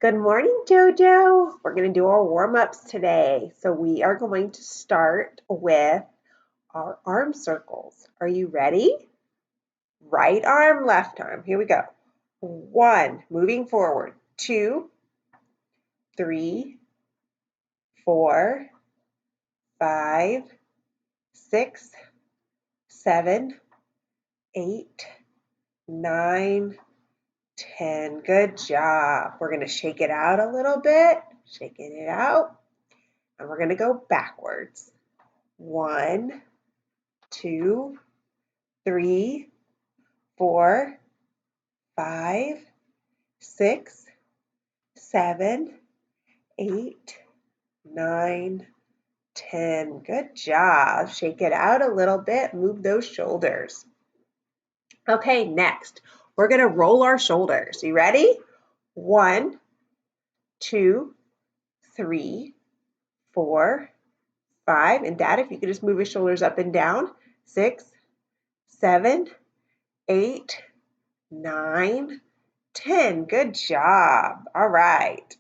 Good morning, Jojo. We're going to do our warm-ups today. So we are going to start with our arm circles. Are you ready? Right arm, left arm. Here we go. 1, moving forward. 2, 3, 4, 5, 6, 7, 8, 9, 10. Good job. We're going to shake it out a little bit. Shaking it out. And we're going to go backwards. 1, 2, 3, 4, 5, 6, 7, 8, 9, 10. Good job. Shake it out a little bit. Move those shoulders. Okay, next, we're going to roll our shoulders. You ready? 1, 2, 3, 4, 5. And Dad, if you could just move your shoulders up and down. 6, 7, 8, 9, 10. Good job. All right.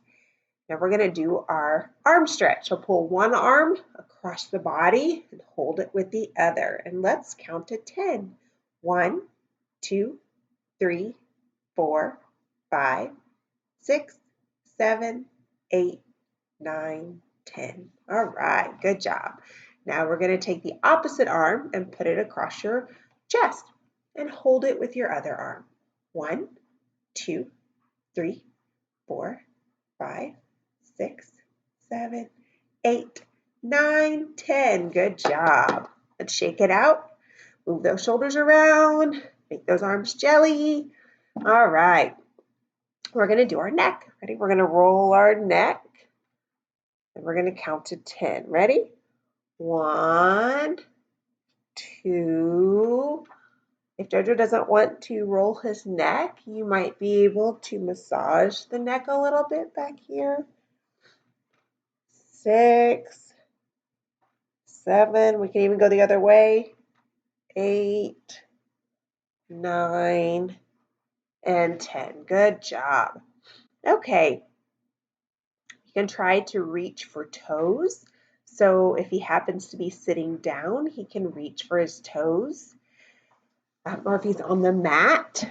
Now we're going to do our arm stretch. So pull one arm across the body and hold it with the other. And let's count to 10. 1, 2, 3, 4, 5, 6, 7, 8, 9, 10. All right. Good job. Now we're going to take the opposite arm and put it across your chest and hold it with your other arm. 1, 2, 3, 4, 5, 6, 7, 8, 9, 10. Good job. Let's shake it out. Move those shoulders around. Make those arms jelly. All right. We're going to do our neck. Ready? We're going to roll our neck. And we're going to count to 10. Ready? 1, 2. If Jojo doesn't want to roll his neck, you might be able to massage the neck a little bit back here. 6, 7. We can even go the other way. 8, 9, and 10. Good job. Okay. You can try to reach for toes. So if he happens to be sitting down, he can reach for his toes. Or if he's on the mat.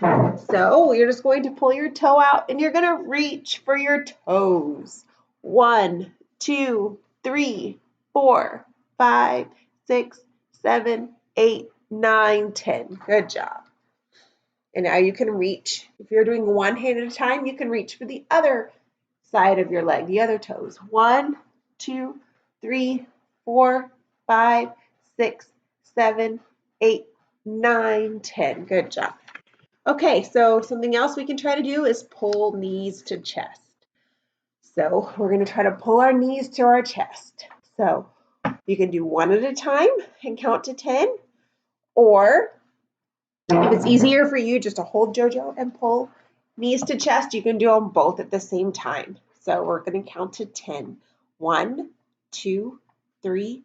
So you're just going to pull your toe out and you're going to reach for your toes. 1, 2, 3, 4, 5, 6, 7, 8, 9, 10. Good job. And now you can reach. If you're doing one hand at a time, you can reach for the other side of your leg, the other toes. 1, 2, 3, 4, 5, 6, 7, 8, 9, 10. Good job. Okay, so something else we can try to do is pull knees to chest. So we're going to try to pull our knees to our chest. So you can do one at a time and count to 10, or if it's easier for you just to hold Jojo and pull knees to chest, you can do them both at the same time. So we're going to count to 10. 1, 2, 3,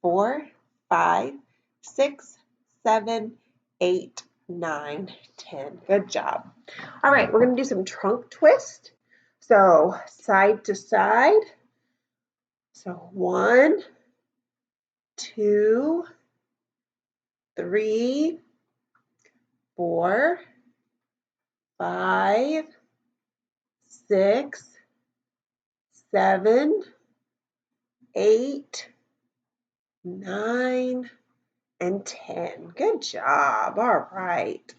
4, 5, 6, 7, 8, 9, 10. Good job. All right, we're going to do some trunk twist. So side to side. So 1, 2, 3, 4, 5, 6, 7, 8, 9, and 10. Good job. All right.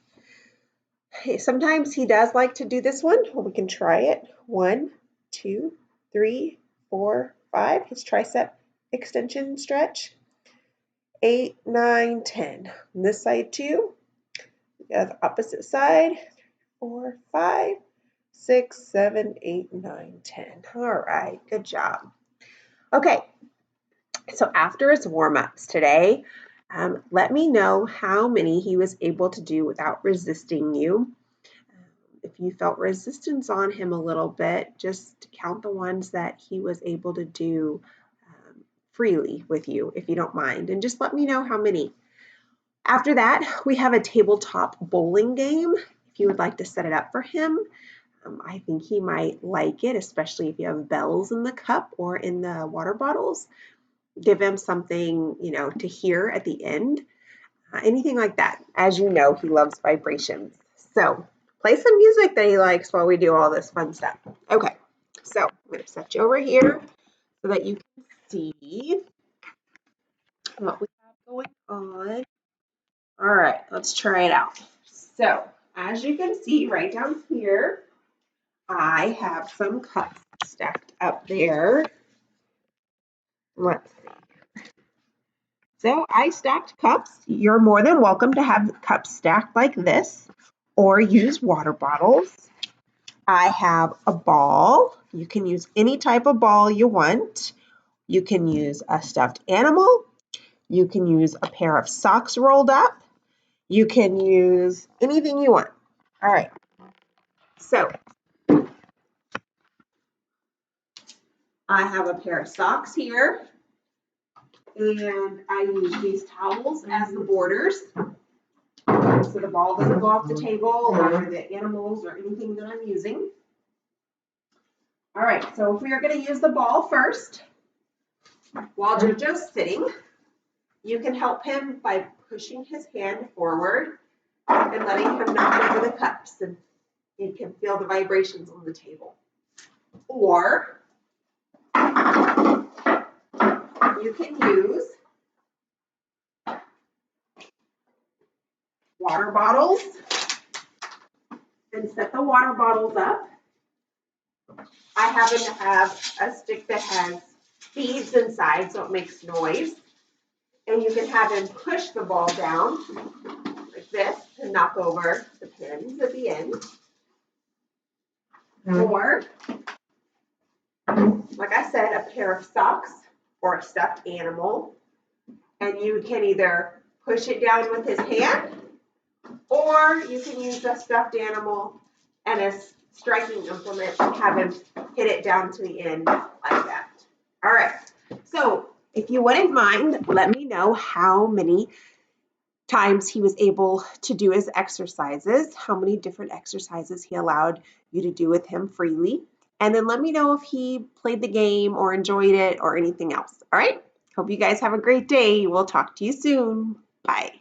Hey, sometimes he does like to do this one. Well, we can try it. 1, 2, 3, 4, 5. His tricep extension stretch. 8, 9, 10. On this side too. The opposite side. 4, 5, 6, 7, 8, 9, 10. All right. Good job. Okay. So after his warm-ups today, let me know how many he was able to do without resisting you. If you felt resistance on him a little bit, just count the ones that he was able to do freely with you, if you don't mind, and just let me know how many. After that, we have a tabletop bowling game. If you would like to set it up for him, I think he might like it, especially if you have bells in the cup or in the water bottles. Give him something, to hear at the end, anything like that. As you know, he loves vibrations. So play some music that he likes while we do all this fun stuff. Okay, so I'm going to set you over here so that you can see what we have going on. All right, let's try it out. So as you can see right down here, I have some cups stacked up there. Let's see. So I stacked cups. You're more than welcome to have cups stacked like this or use water bottles. I have a ball. You can use any type of ball you want. You can use a stuffed animal. You can use a pair of socks rolled up. You can use anything you want. All right. So I have a pair of socks here, and I use these towels as the borders so the ball doesn't go off the table or the animals or anything that I'm using. All right, so if we are going to use the ball first, while JoJo's sitting, you can help him by pushing his hand forward and letting him knock over the cups, and you can feel the vibrations on the table. Or you can use water bottles and set the water bottles up. I happen to have a stick that has beads inside so it makes noise. And you can have him push the ball down like this to knock over the pins at the end. Or, like I said, a pair of socks or a stuffed animal. And you can either push it down with his hand, or you can use a stuffed animal and a striking implement and have him hit it down to the end like that. All right. So if you wouldn't mind, let me know how many times he was able to do his exercises, how many different exercises he allowed you to do with him freely. And then let me know if he played the game or enjoyed it or anything else. All right. Hope you guys have a great day. We'll talk to you soon. Bye.